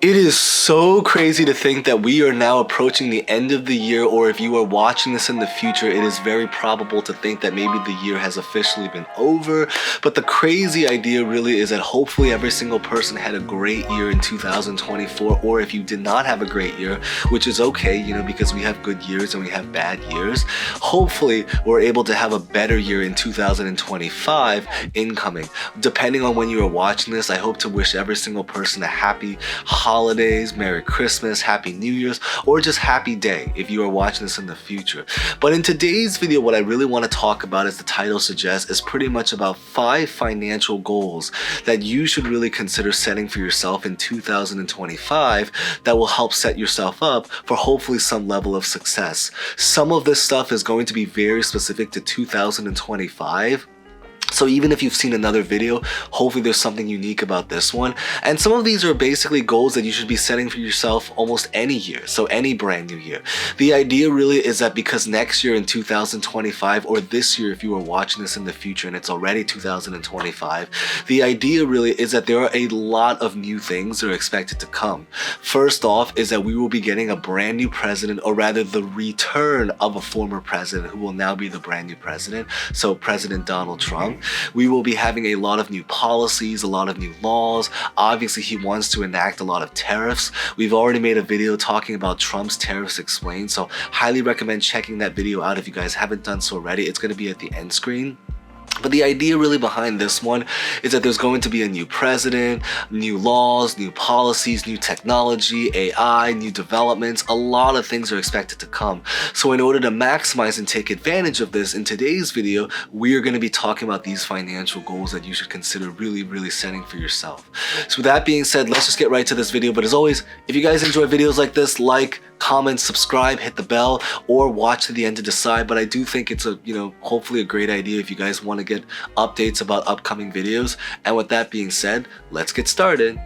It is so crazy to think that we are now approaching the end of the year, or if you are watching this in the future, it is very probable to think that maybe the year has officially been over. But the crazy idea really is that hopefully every single person had a great year in 2024, or if you did not have a great year, which is okay, because we have good years and we have bad years, hopefully we're able to have a better year in 2025 incoming. Depending on when you are watching this, I hope to wish every single person a happy holidays, Merry Christmas, Happy New Year's, or just happy day if you are watching this in the future. But in today's video, what I really want to talk about, as the title suggests, is pretty much about 5 financial goals that you should really consider setting for yourself in 2025 that will help set yourself up for hopefully some level of success. Some of this stuff is going to be very specific to 2025. So even if you've seen another video, hopefully there's something unique about this one. And some of these are basically goals that you should be setting for yourself almost any year, so any brand new year. The idea really is that because next year in 2025, or this year if you are watching this in the future and it's already 2025, the idea really is that there are a lot of new things that are expected to come. First off is that we will be getting a brand new president, or rather the return of a former president who will now be the brand new president, so President Donald Trump. We will be having a lot of new policies, a lot of new laws. Obviously, he wants to enact a lot of tariffs. We've already made a video talking about Trump's tariffs explained, so highly recommend checking that video out if you guys haven't done so already. It's going to be at the end screen. But the idea really behind this one is that there's going to be a new president, new laws, new policies, new technology, AI, new developments. A lot of things are expected to come. So in order to maximize and take advantage of this, in today's video, we are going to be talking about these financial goals that you should consider really setting for yourself. So with that being said, let's just get right to this video. But as always, if you guys enjoy videos like this, like, comment, subscribe, hit the bell, or watch to the end to decide. But I do think it's a, hopefully a great idea if you guys want to get updates about upcoming videos. And with that being said, let's get started.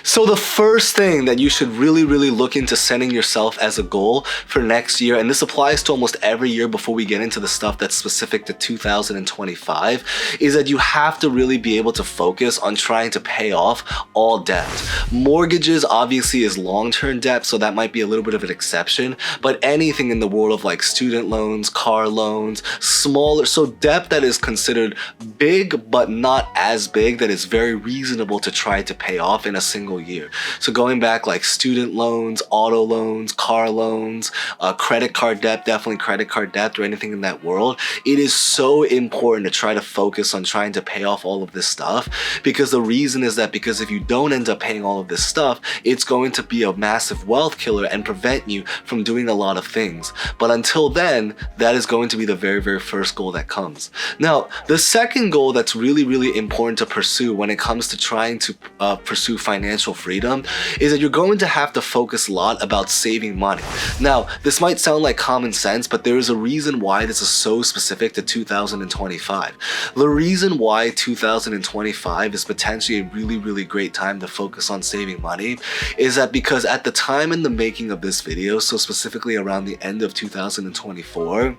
So the first thing that you should really look into setting yourself as a goal for next year, and this applies to almost every year before we get into the stuff that's specific to 2025, is that you have to really be able to focus on trying to pay off all debt. Mortgages obviously is long-term debt, so that might be a little bit of an exception, but anything in the world of like student loans, car loans, smaller, so debt that is considered big but not as big, that is very reasonable to try to pay off in a single year. So going back like student loans, auto loans, car loans, credit card debt, definitely credit card debt or anything in that world, it is so important to try to focus on trying to pay off all of this stuff, because the reason is that because if you don't end up paying all of this stuff, it's going to be a massive wealth killer and prevent you from doing a lot of things. But until then, that is going to be the very first goal that comes. Now, the second goal that's really important to pursue when it comes to trying to pursue financial freedom is that you're going to have to focus a lot about saving money. Now, this might sound like common sense, but there is a reason why this is so specific to 2025. The reason why 2025 is potentially a really great time to focus on saving money is that because at the time in the making of this video, so specifically around the end of 2024,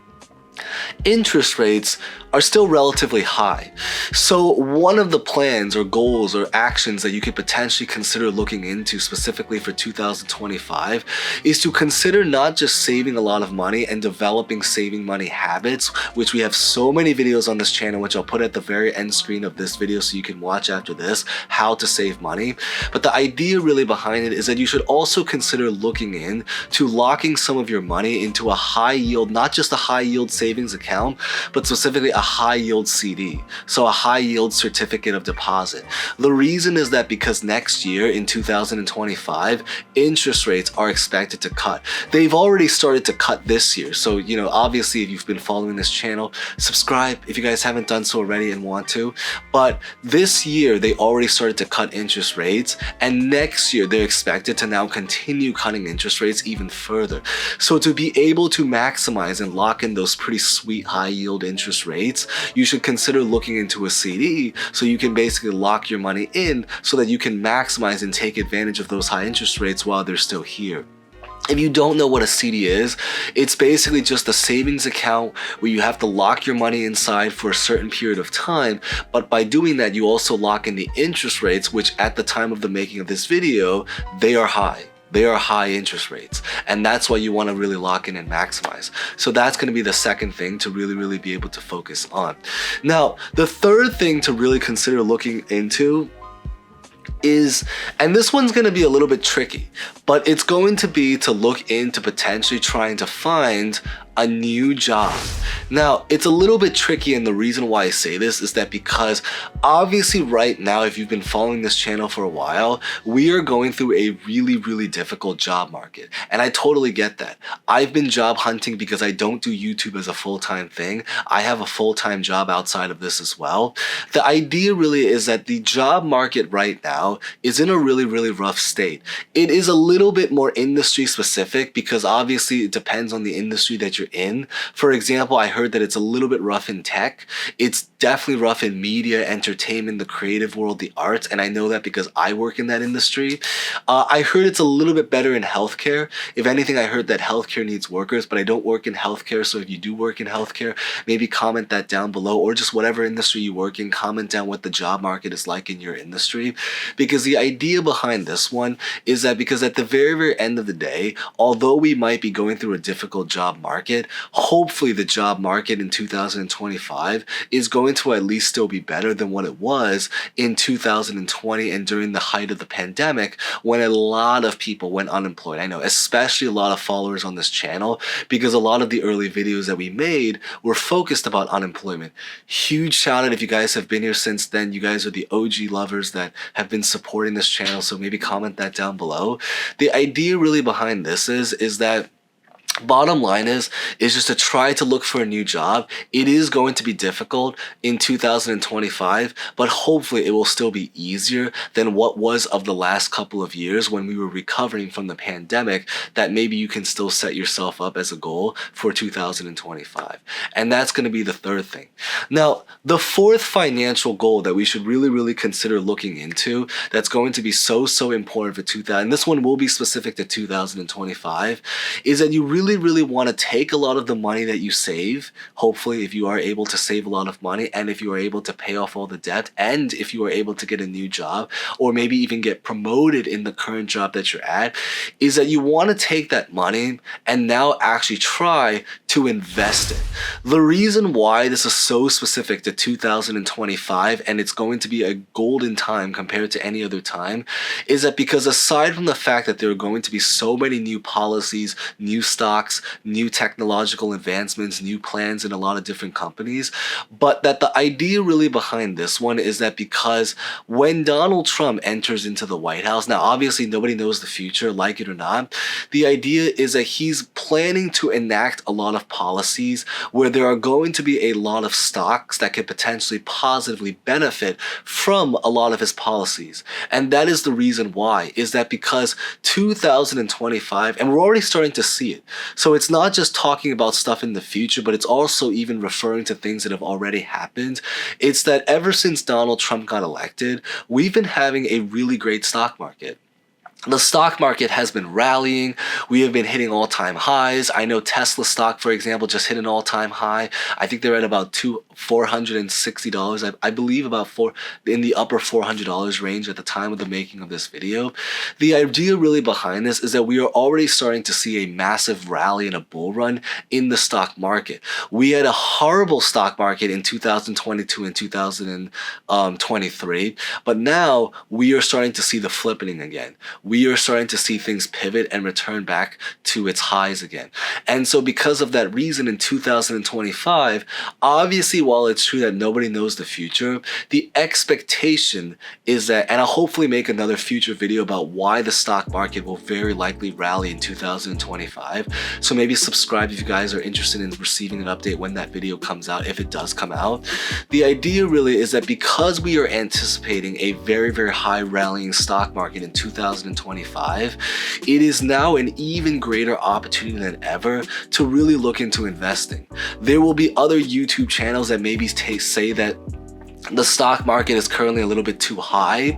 interest rates are still relatively high. So one of the plans or goals or actions that you could potentially consider looking into specifically for 2025 is to consider not just saving a lot of money and developing saving money habits, which we have so many videos on this channel, which I'll put at the very end screen of this video so you can watch after this, how to save money. But the idea really behind it is that you should also consider looking in to locking some of your money into a high yield, not just a high yield savings account, but specifically a high yield CD, so a high yield certificate of deposit. The reason is that because next year in 2025, interest rates are expected to cut. They've already started to cut this year. So, obviously if you've been following this channel, subscribe if you guys haven't done so already and want to. But this year they already started to cut interest rates, and next year they're expected to now continue cutting interest rates even further. So to be able to maximize and lock in those pretty sweet high yield interest rates, you should consider looking into a CD so you can basically lock your money in so that you can maximize and take advantage of those high interest rates while they're still here. If you don't know what a CD is, it's basically just a savings account where you have to lock your money inside for a certain period of time. But by doing that, you also lock in the interest rates, which at the time of the making of this video, they are high. They are high interest rates, and that's why you want to really lock in and maximize. So that's going to be the second thing to really be able to focus on. Now, the third thing to really consider looking into is, and this one's going to be a little bit tricky, but it's going to be to look into potentially trying to find a new job. Now, it's a little bit tricky, and the reason why I say this is that because obviously right now, if you've been following this channel for a while, we are going through a really difficult job market, and I totally get that. I've been job hunting because I don't do YouTube as a full-time thing. I have a full-time job outside of this as well. The idea really is that the job market right now is in a really rough state. It is a little bit more industry specific because obviously it depends on the industry that you're in. For example, I heard that it's a little bit rough in tech. It's definitely rough in media, entertainment, the creative world, the arts, and I know that because I work in that industry. I heard it's a little bit better in healthcare. If anything, I heard that healthcare needs workers, but I don't work in healthcare, so if you do work in healthcare, maybe comment that down below, or just whatever industry you work in, comment down what the job market is like in your industry. Because the idea behind this one is that because at the very end of the day, although we might be going through a difficult job market, hopefully the job market in 2025 is going to at least still be better than what it was in 2020 and during the height of the pandemic when a lot of people went unemployed. I know, especially a lot of followers on this channel, because a lot of the early videos that we made were focused about unemployment. Huge shout out if you guys have been here since then. You guys are the OG lovers that have been supporting this channel, so maybe comment that down below. The idea really behind this is that bottom line is just to try to look for a new job. It is going to be difficult in 2025, but hopefully it will still be easier than what was of the last couple of years when we were recovering from the pandemic, that maybe you can still set yourself up as a goal for 2025. And that's going to be the third thing. Now, the fourth financial goal that we should really consider looking into that's going to be so important for 2000, and this one will be specific to 2025, is that you really want to take a lot of the money that you save, hopefully if you are able to save a lot of money, and if you are able to pay off all the debt, and if you are able to get a new job, or maybe even get promoted in the current job that you're at, is that you want to take that money and now actually try to invest it. The reason why this is so specific to 2025, and it's going to be a golden time compared to any other time, is that because aside from the fact that there are going to be so many new policies, new stocks, new technological advancements, new plans in a lot of different companies, but that the idea really behind this one is that because when Donald Trump enters into the White House, now obviously nobody knows the future, like it or not, the idea is that he's planning to enact a lot of policies where there are going to be a lot of stocks that could potentially positively benefit from a lot of his policies. And that is the reason why, is that because 2025, and we're already starting to see it, so it's not just talking about stuff in the future, but it's also even referring to things that have already happened. It's that ever since Donald Trump got elected, we've been having a really great stock market. The stock market has been rallying. We have been hitting all-time highs. I know Tesla stock, for example, just hit an all-time high. I think they're at about $460. I believe about in the upper $400 range at the time of the making of this video. The idea really behind this is that we are already starting to see a massive rally and a bull run in the stock market. We had a horrible stock market in 2022 and 2023, but now we are starting to see the flipping again. We are starting to see things pivot and return back to its highs again. And so because of that reason, in 2025, obviously while it's true that nobody knows the future, the expectation is that, and I'll hopefully make another future video about why the stock market will very likely rally in 2025. So maybe subscribe if you guys are interested in receiving an update when that video comes out, if it does come out. The idea really is that because we are anticipating a very high rallying stock market in 2025, it is now an even greater opportunity than ever to really look into investing. There will be other YouTube channels that maybe say that the stock market is currently a little bit too high,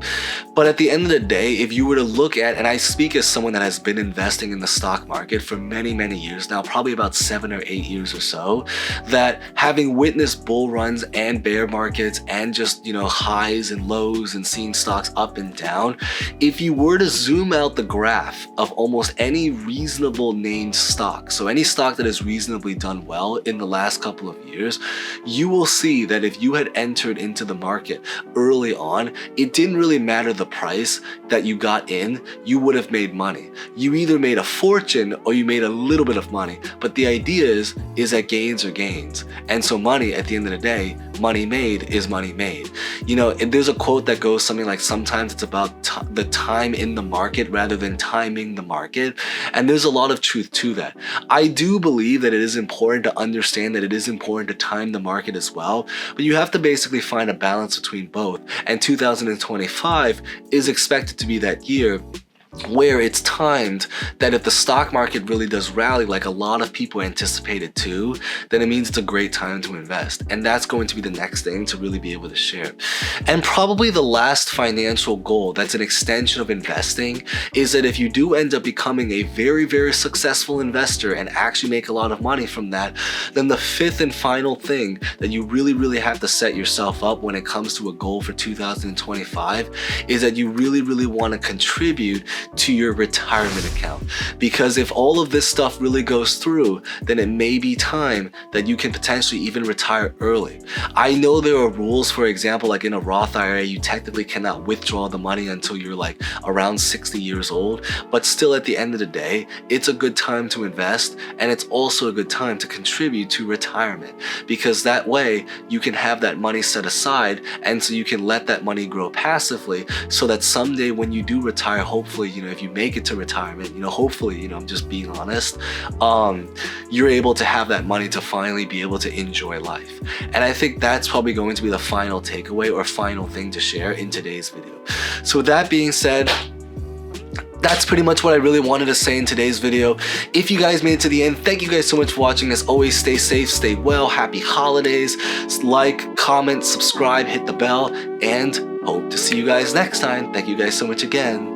But at the end of the day, if you were to look at, and I speak as someone that has been investing in the stock market for many, many years now, probably about 7 or 8 years or so, that having witnessed bull runs and bear markets and just, highs and lows and seeing stocks up and down, if you were to zoom out the graph of almost any reasonable named stock, so any stock that has reasonably done well in the last couple of years, you will see that if you had entered into the market early on, it didn't really matter the price that you got in, you would have made money. You either made a fortune or you made a little bit of money. But the idea is that gains are gains. And so money, at the end of the day, money made is money made. And there's a quote that goes something like, sometimes it's about the time in the market rather than timing the market. And there's a lot of truth to that. I do believe that it is important to understand that it is important to time the market as well, but you have to basically find a balance between both. And 2025 is expected to be that year where it's timed that if the stock market really does rally like a lot of people anticipated to, then it means it's a great time to invest. And that's going to be the next thing to really be able to share. And probably the last financial goal that's an extension of investing is that if you do end up becoming a very, very successful investor and actually make a lot of money from that, then the fifth and final thing that you really, really have to set yourself up when it comes to a goal for 2025 is that you really, really want to contribute to your retirement account. Because if all of this stuff really goes through, then it may be time that you can potentially even retire early. I know there are rules, for example, like in a Roth IRA, you technically cannot withdraw the money until you're like around 60 years old, but still at the end of the day, it's a good time to invest, and it's also a good time to contribute to retirement, because that way you can have that money set aside, and so you can let that money grow passively, so that someday when you do retire, hopefully, if you make it to retirement, hopefully, I'm just being honest, you're able to have that money to finally be able to enjoy life. And I think that's probably going to be the final takeaway or final thing to share in today's video. So with that being said, that's pretty much what I really wanted to say in today's video. If you guys made it to the end, thank you guys so much for watching. As always, stay safe, stay well, happy holidays, like, comment, subscribe, hit the bell, and hope to see you guys next time. Thank you guys so much again.